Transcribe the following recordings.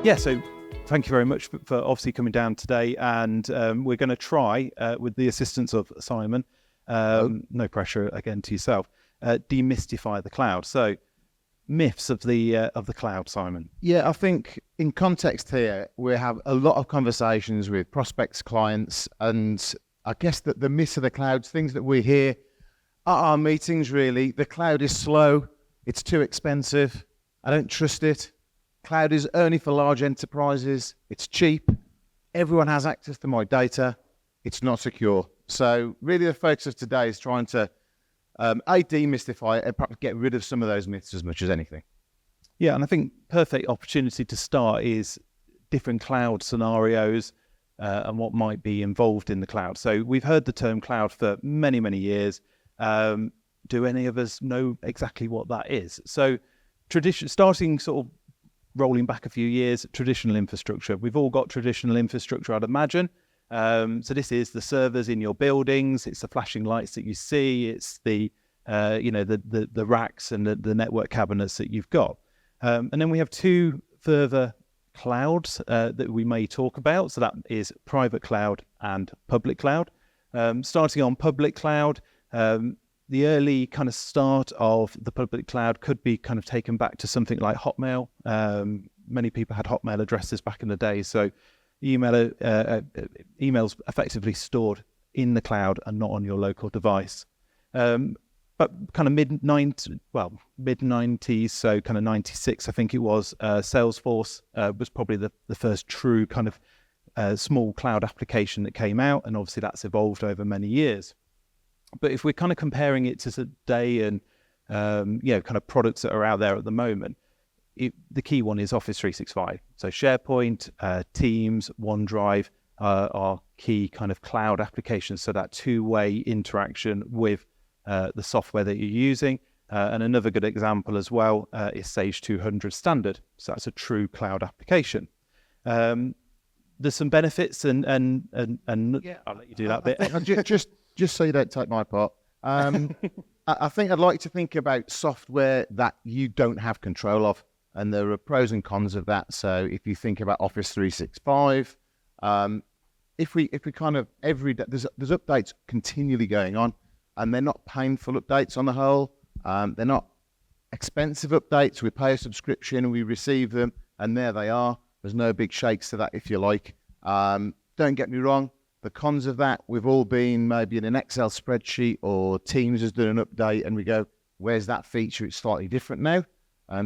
Yeah, so thank you very much for obviously coming down today, and we're going to try, with the assistance of Simon, no pressure again to yourself, demystify the cloud. So, myths of the cloud, Simon. Yeah, I think in context here, we have a lot of conversations with prospects, clients, and I guess that the myths of the clouds, things that we hear at our meetings, really, the cloud is slow, it's too expensive, I don't trust it. Cloud is only for large enterprises, it's cheap, everyone has access to my data, it's not secure. So really the focus of today is trying to demystify it and perhaps get rid of some of those myths as much as anything. Yeah, and I think perfect opportunity to start is different cloud scenarios and what might be involved in the cloud. So we've heard the term cloud for many, many years. Do any of us know exactly what that is? So starting sort of rolling back a few years, traditional infrastructure. We've all got traditional infrastructure, I'd imagine. So this is the servers in your buildings, it's the flashing lights that you see, it's the the racks and the network cabinets that you've got. And then we have two further clouds that we may talk about. So that is private cloud and public cloud. Starting on public cloud, the early kind of start of the public cloud could be kind of taken back to something like Hotmail. Many people had Hotmail addresses back in the day, so emails effectively stored in the cloud and not on your local device. But kind of mid-90s, so kind of 96, I think it was, Salesforce was probably the first true kind of small cloud application that came out, and obviously that's evolved over many years. But if we're kind of comparing it to today and kind of products that are out there at the moment, the key one is Office 365. So SharePoint, Teams, OneDrive are key kind of cloud applications. So that two-way interaction with the software that you're using. And another good example as well is Sage 200 Standard. So that's a true cloud application. There's some benefits and yeah, I'll let you do that bit. Just so you don't take my part, I think I'd like to think about software that you don't have control of, and there are pros and cons of that. So if you think about Office 365, if we kind of every day, there's updates continually going on, and they're not painful updates on the whole. They're not expensive updates. We pay a subscription, we receive them, and there they are. There's no big shakes to that, if you like. Don't get me wrong. The cons of that, we've all been maybe in an Excel spreadsheet or Teams has done an update and we go, where's that feature? It's slightly different now.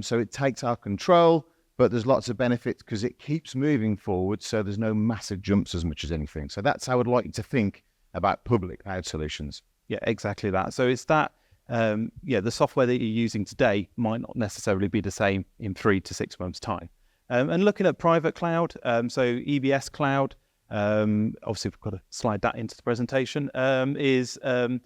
So it takes our control, but there's lots of benefits because it keeps moving forward. So there's no massive jumps as much as anything. So that's how I'd like you to think about public cloud solutions. Yeah, exactly that. So it's that, the software that you're using today might not necessarily be the same in 3 to 6 months' time. And looking at private cloud, so EBS cloud, obviously we've got to slide that into the presentation, is a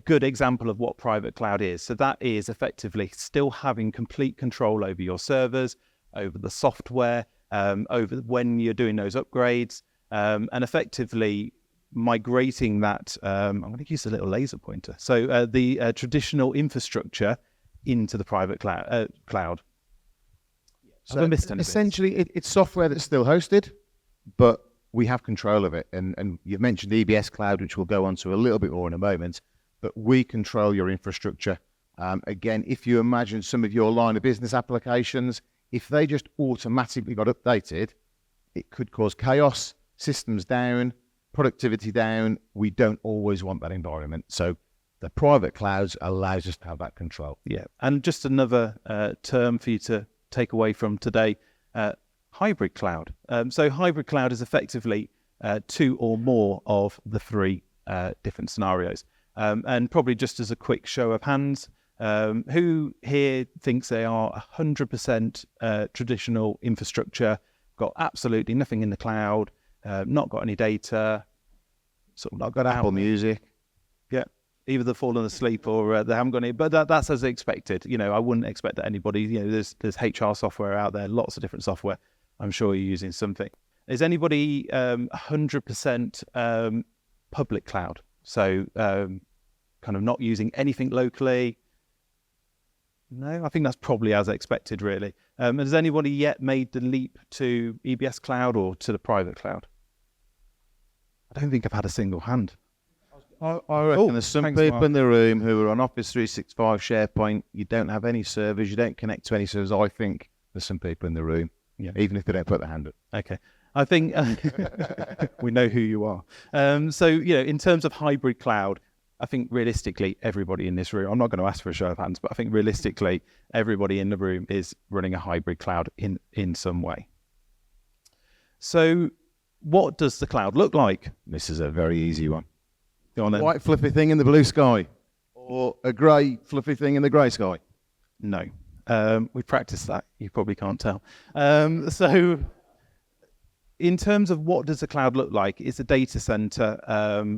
good example of what private cloud is. So that is effectively still having complete control over your servers, over the software, over when you're doing those upgrades, and effectively migrating that, I'm going to use a little laser pointer, so the traditional infrastructure into the private cloud. So essentially it's software that's still hosted, but we have control of it. And you've mentioned EBS Cloud, which we'll go on to a little bit more in a moment, but we control your infrastructure. Again, if you imagine some of your line of business applications, if they just automatically got updated, it could cause chaos, systems down, productivity down. We don't always want that environment. So the private clouds allows us to have that control. Yeah, and just another term for you to take away from today, hybrid cloud. So hybrid cloud is effectively 2 or more of the 3 different scenarios. And probably just as a quick show of hands, who here thinks they are 100% traditional infrastructure, got absolutely nothing in the cloud, not got any data, sort of not got Apple Music. Yeah, either they've fallen asleep or they haven't got any, but that's as expected. I wouldn't expect that anybody, there's HR software out there, lots of different software. I'm sure you're using something. Is anybody 100% public cloud? So kind of not using anything locally? No, I think that's probably as expected, really. Has anybody yet made the leap to EBS cloud or to the private cloud? I don't think I've had a single hand. I reckon there's some thanks, people Mark. in the room who are on Office 365 SharePoint. You don't have any servers. You don't connect to any servers. I think there's some people in the room, even if they don't put their hand up. Okay. I think we know who you are. So, in terms of hybrid cloud, I think realistically, everybody in this room, I'm not going to ask for a show of hands, but I think realistically, everybody in the room is running a hybrid cloud in some way. So what does the cloud look like? This is a very easy one. Go on then. White fluffy thing in the blue sky, or a grey fluffy thing in the grey sky? No. We practiced that. You probably can't tell. So in terms of what does the cloud look like, it's a data center.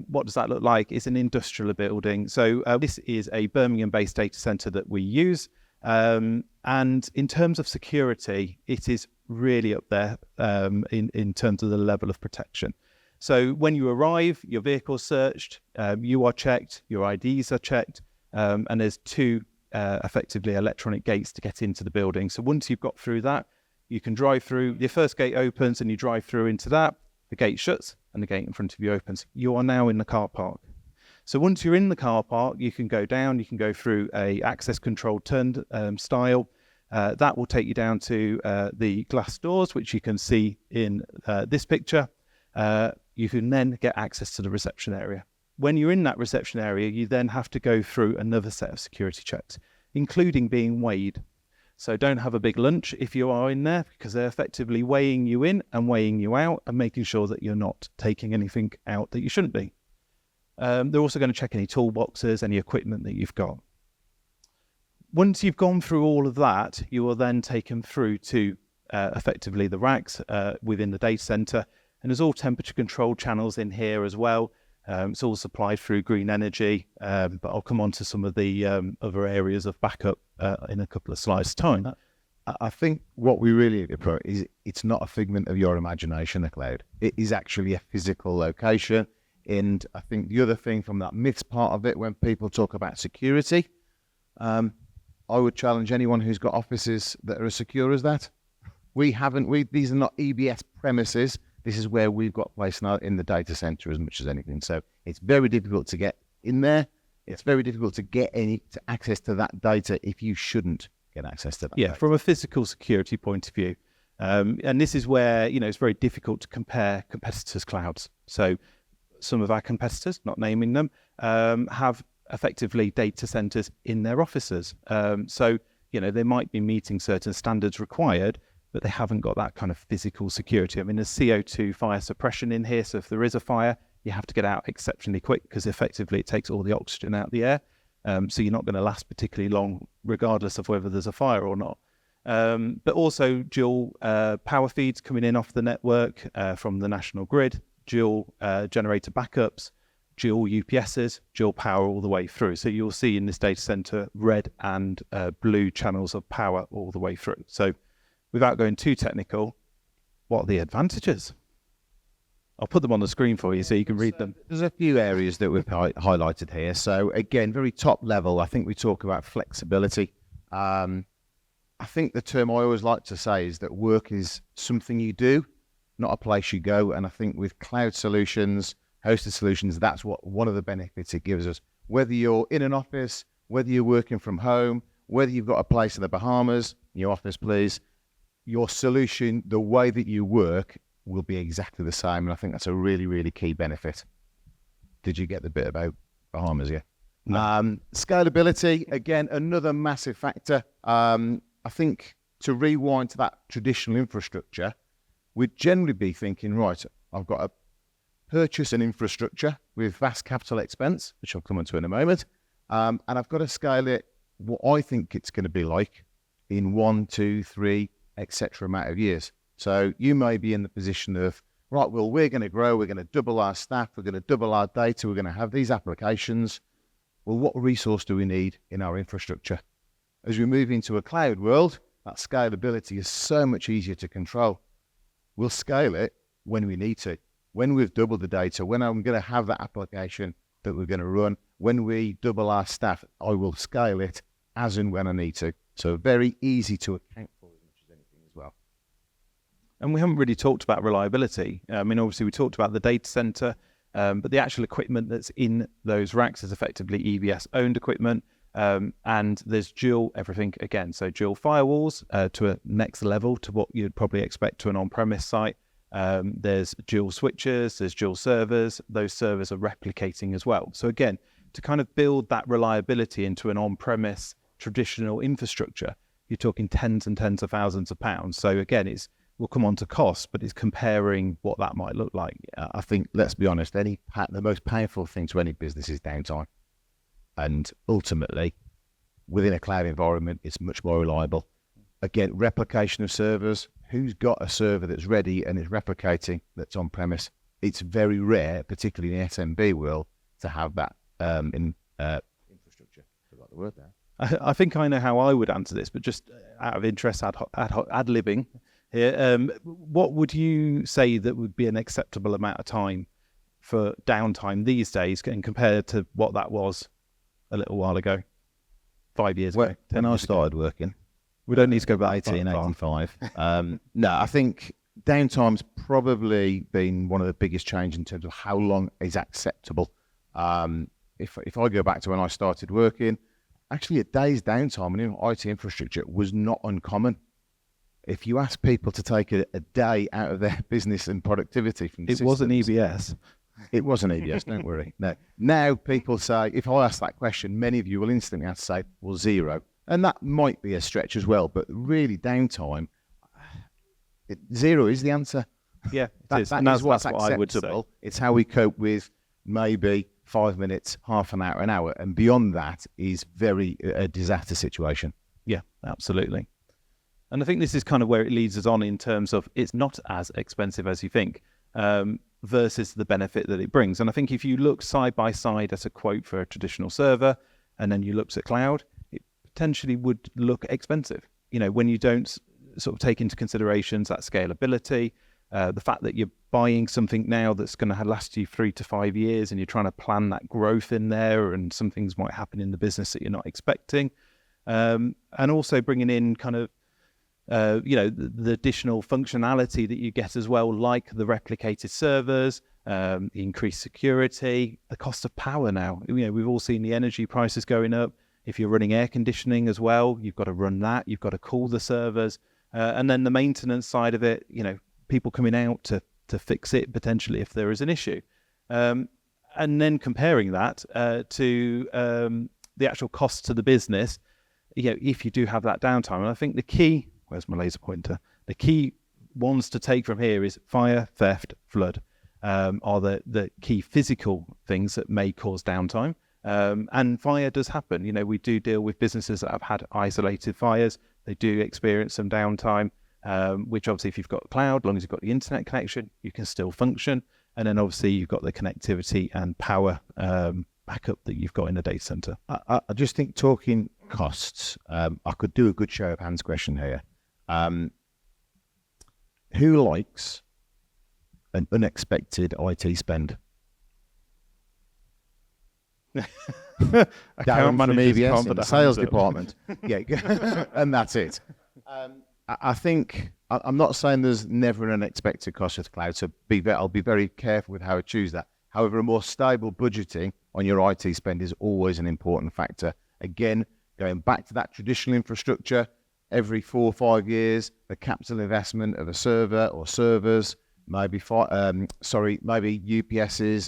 What does that look like? It's an industrial building. So this is a Birmingham-based data center that we use. And in terms of security, it is really up there in terms of the level of protection. So when you arrive, your vehicle's searched, you are checked, your IDs are checked, and there's two effectively electronic gates to get into the building. So once you've got through that, you can drive through. Your first gate opens and you drive through into that. The gate shuts and the gate in front of you opens. You are now in the car park. So once you're in the car park, you can go down. You can go through a access controlled turned style. That will take you down to the glass doors, which you can see in this picture. You can then get access to the reception area. When you're in that reception area, you then have to go through another set of security checks, including being weighed. So don't have a big lunch if you are in there, because they're effectively weighing you in and weighing you out and making sure that you're not taking anything out that you shouldn't be. They're also going to check any toolboxes, any equipment that you've got. Once you've gone through all of that, you are then taken through to effectively the racks within the data center. And there's all temperature control channels in here as well. It's all supplied through green energy, but I'll come on to some of the other areas of backup in a couple of slides' time. I think what we really approach is it's not a figment of your imagination, the cloud. It is actually a physical location. And I think the other thing from that myths part of it, when people talk about security, I would challenge anyone who's got offices that are as secure as that. These are not EBS premises. This is where we've got place in the data center as much as anything. So it's very difficult to get in there. It's very difficult to get access to that data if you shouldn't get access to that. Yeah, data. from a physical security point of view. And this is where, it's very difficult to compare competitors' clouds. So some of our competitors, not naming them, have effectively data centers in their offices. So, they might be meeting certain standards required, but they haven't got that kind of physical security. I mean, there's CO2 fire suppression in here. So if there is a fire, you have to get out exceptionally quick because effectively it takes all the oxygen out of the air. So you're not going to last particularly long, regardless of whether there's a fire or not. But also dual power feeds coming in off the network from the national grid, dual generator backups, dual UPSs, dual power all the way through. So you'll see in this data center red and blue channels of power all the way through. So without going too technical, what are the advantages? I'll put them on the screen for you so you can read them. There's a few areas that we've highlighted here. So again, very top level, I think we talk about flexibility. I think the term I always like to say is that work is something you do, not a place you go. And I think with cloud solutions, hosted solutions, that's one of the benefits it gives us. Whether you're in an office, whether you're working from home, whether you've got a place in the Bahamas, your office, please, your solution, the way that you work will be exactly the same. And I think that's a really, really key benefit. Did you get the bit about Bahamas? Yeah. No. Scalability, again, another massive factor. I think to rewind to that traditional infrastructure, we'd generally be thinking, right, I've got to purchase an infrastructure with vast capital expense, which I'll come on to in a moment. And I've got to scale it what I think it's going to be like in 1, 2, 3, etc. amount of years. So you may be in the position of, right, well, we're going to grow, we're going to double our staff, we're going to double our data, we're going to have these applications. Well, what resource do we need in our infrastructure? As we move into a cloud world, that scalability is so much easier to control. We'll scale it when we need to. When we've doubled the data, when I'm going to have that application that we're going to run, when we double our staff, I will scale it as and when I need to. So very easy to account for as much as anything as well. And we haven't really talked about reliability. I mean, obviously we talked about the data center, but the actual equipment that's in those racks is effectively EBS owned equipment. And there's dual everything again. So dual firewalls to a next level to what you'd probably expect to an on-premise site. There's dual switches, there's dual servers. Those servers are replicating as well. So again, to kind of build that reliability into an on-premise traditional infrastructure, you're talking tens and tens of thousands of pounds. So again, we'll come on to cost, but it's comparing what that might look like. I think, let's be honest, the most painful thing to any business is downtime. And ultimately, within a cloud environment, it's much more reliable. Again, replication of servers. Who's got a server that's ready and is replicating that's on premise? It's very rare, particularly in the SMB world, to have that in infrastructure. I forgot the word there. I think I know how I would answer this, but just out of interest, ad-libbing here, what would you say that would be an acceptable amount of time for downtime these days, and compared to what that was a little while ago, 5 years ago? When I started working, we don't need to go back 1985. No, I think downtime's probably been one of the biggest changes in terms of how long is acceptable. If I go back to when I started working, actually a day's downtime in IT infrastructure was not uncommon. If you ask people to take a day out of their business and productivity from it wasn't EBS. It wasn't EBS, don't worry. No. Now people say, if I ask that question, many of you will instantly have to say, well, 0. And that might be a stretch as well, but really downtime, 0 is the answer. Yeah, that is what's acceptable. I would say. It's how we cope with maybe 5 minutes, half an hour, and beyond that is very a disaster situation. Yeah, absolutely. And I think this is kind of where it leads us on in terms of it's not as expensive as you think, versus the benefit that it brings. And I think if you look side by side at a quote for a traditional server, and then you looked at cloud, it potentially would look expensive. You know, when you don't sort of take into considerations that scalability, the fact that you're buying something now that's going to last you 3 to 5 years, and you're trying to plan that growth in there, and some things might happen in the business that you're not expecting, and also bringing in kind of the additional functionality that you get as well, like the replicated servers, the increased security, the cost of power now. You know, we've all seen the energy prices going up. If you're running air conditioning as well, you've got to run that. You've got to cool the servers, and then the maintenance side of it. You know, people coming out to fix it potentially if there is an issue, and then comparing that to the actual cost to the business. You know, if you do have that downtime, and I think the key. Where's my laser pointer? The key ones to take from here is fire, theft, flood are the key physical things that may cause downtime. And fire does happen. You know, we do deal with businesses that have had isolated fires. They do experience some downtime, which obviously if you've got cloud, as long as you've got the internet connection, you can still function. And then obviously you've got the connectivity and power backup that you've got in the data center. I just think talking costs, I could do a good show of hands question here. Who likes an unexpected IT spend? Darren from EBS in the sales department. Yeah, and that's it. I think I'm not saying there's never an unexpected cost with cloud, so I'll be very careful with how I choose that. However, a more stable budgeting on your IT spend is always an important factor. Again, going back to that traditional infrastructure, every 4 or 5 years, the capital investment of a server or servers, maybe UPSs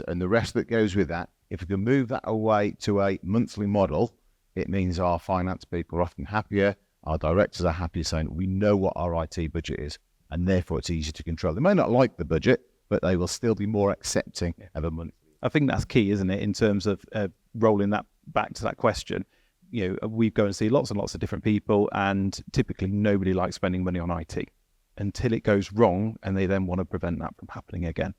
and the rest that goes with that. If we can move that away to a monthly model, it means our finance people are often happier. Our directors are happier, saying we know what our IT budget is, and therefore it's easier to control. They may not like the budget, but they will still be more accepting of a monthly. I think that's key, isn't it, in terms of rolling that back to that question. You know, we go and see lots and lots of different people, and typically nobody likes spending money on IT until it goes wrong, and they then want to prevent that from happening again.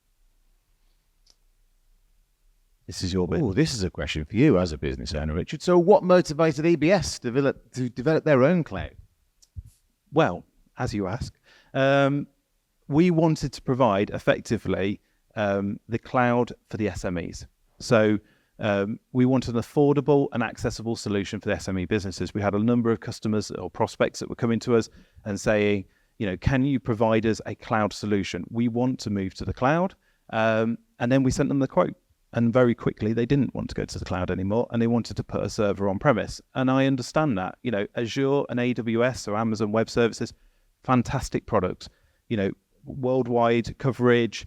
This is your bit. Oh, this is a question for you as a business owner, Richard. So what motivated EBS to develop their own cloud? Well, as you ask, we wanted to provide effectively the cloud for the SMEs. So We wanted an affordable and accessible solution for the SME businesses. We had a number of customers or prospects that were coming to us and saying, can you provide us a cloud solution? We want to move to the cloud. And then we sent them the quote. And very quickly, they didn't want to go to the cloud anymore, and they wanted to put a server on premise. And I understand that. Azure and AWS or Amazon Web Services, fantastic products. Worldwide coverage,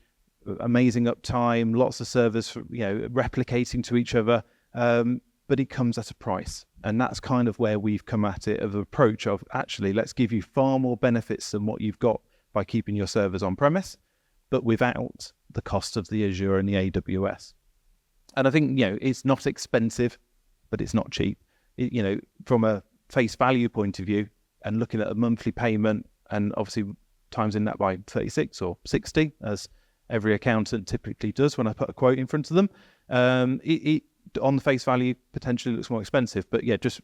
amazing uptime, lots of servers, replicating to each other. But it comes at a price. And that's kind of where we've come at it, of an approach of actually, let's give you far more benefits than what you've got by keeping your servers on premise, but without the cost of the Azure and the AWS. And I think, it's not expensive, but it's not cheap. From a face value point of view, and looking at a monthly payment, and obviously times in that by 36 or 60, as every accountant typically does when I put a quote in front of them, it on the face value potentially looks more expensive. But yeah, just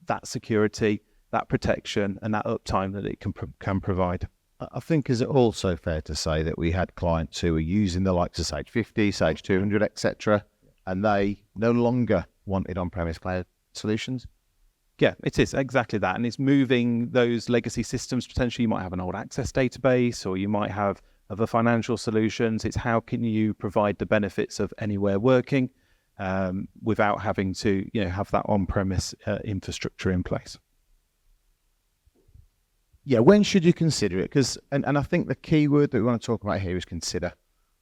that security, that protection, and that uptime that it can provide. I think is it also fair to say that we had clients who were using the likes of Sage 50, Sage 200, etc., and they no longer wanted on-premise cloud solutions? Yeah, it is exactly that. And it's moving those legacy systems. Potentially you might have an old Access database, or you might have other financial solutions. It's how can you provide the benefits of anywhere working without having to have that on-premise infrastructure in place. Yeah, when should you consider it? Because, and I think the key word that we want to talk about here is consider.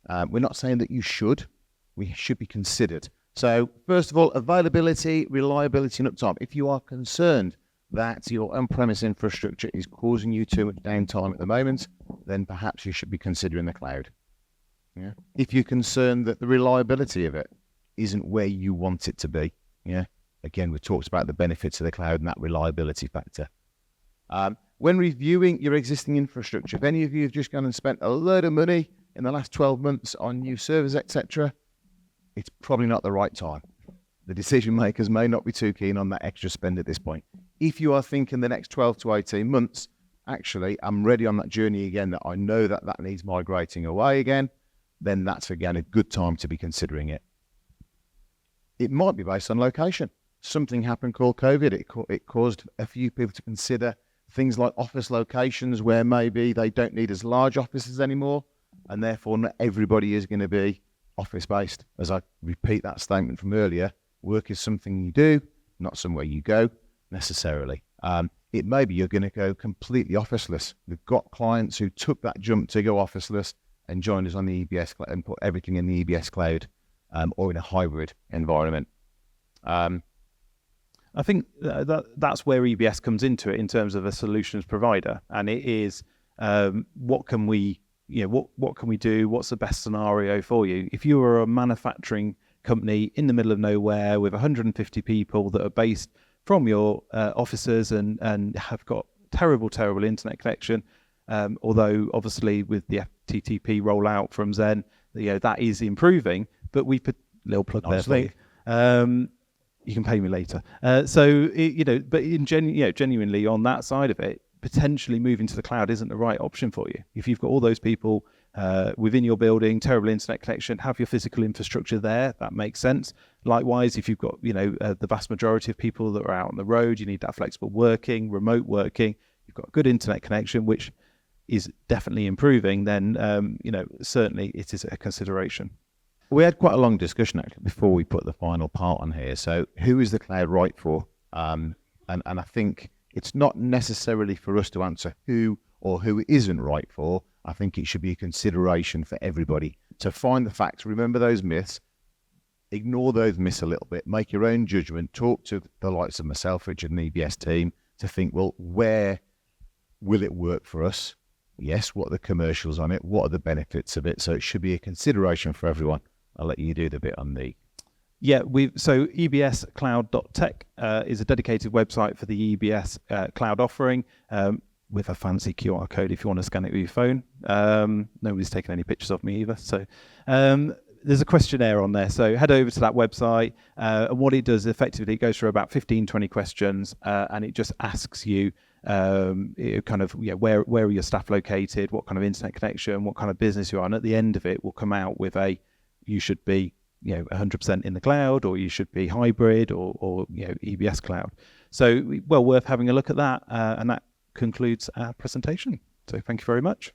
We're not saying that you should. We should be considered. So, first of all, availability, reliability, and uptime. If you are concerned that your on-premise infrastructure is causing you too much downtime at the moment, then perhaps you should be considering the cloud. Yeah. If you're concerned that the reliability of it isn't where you want it to be, again, we've talked about the benefits of the cloud and that reliability factor. When reviewing your existing infrastructure, if any of you have just gone and spent a load of money in the last 12 months on new servers, etc., it's probably not the right time. The decision makers may not be too keen on that extra spend at this point. If you are thinking the next 12 to 18 months, actually, I'm ready on that journey again, that I know that needs migrating away again, then that's, again, a good time to be considering it. It might be based on location. Something happened called COVID. It caused a few people to consider things like office locations where maybe they don't need as large offices anymore, and therefore not everybody is going to be office-based. As I repeat that statement from earlier, work is something you do, not somewhere you go necessarily. It may be you're going to go completely officeless. We've got clients who took that jump to go officeless and joined us on the EBS cloud and put everything in the EBS cloud or in a hybrid environment. I think that's where EBS comes into it in terms of a solutions provider, and it is what can we do? What's the best scenario for you? If you are a manufacturing company in the middle of nowhere with 150 people that are based from your offices and have got terrible internet connection, although obviously with the FTTP rollout from Zen, that is improving. But we put a little plug there for you. You can pay me later. But genuinely on that side of it, potentially moving to the cloud isn't the right option for you. If you've got all those people within your building, terrible internet connection, have your physical infrastructure there, that makes sense. Likewise, if you've got, the vast majority of people that are out on the road, you need that flexible working, remote working, you've got a good internet connection, which is definitely improving, then, certainly it is a consideration. We had quite a long discussion actually before we put the final part on here. So who is the cloud right for? And I think it's not necessarily for us to answer who or who it isn't right for. I think it should be a consideration for everybody to find the facts, remember those myths, ignore those myths a little bit, make your own judgment, talk to the likes of myself, Richard, and the EBS team to think, well, where will it work for us? Yes, what are the commercials on it? What are the benefits of it? So it should be a consideration for everyone. I'll let you do the bit on the... Yeah, so ebscloud.tech is a dedicated website for the EBS cloud offering with a fancy QR code if you want to scan it with your phone. Nobody's taken any pictures of me either. So there's a questionnaire on there. So head over to that website. And what it does effectively, it goes through about 15, 20 questions and it just asks you where are your staff located, what kind of internet connection, what kind of business you're on. At the end of it, will come out with you should be 100% in the cloud, or you should be hybrid, or EBS cloud. So well worth having a look at that. And that concludes our presentation. So thank you very much.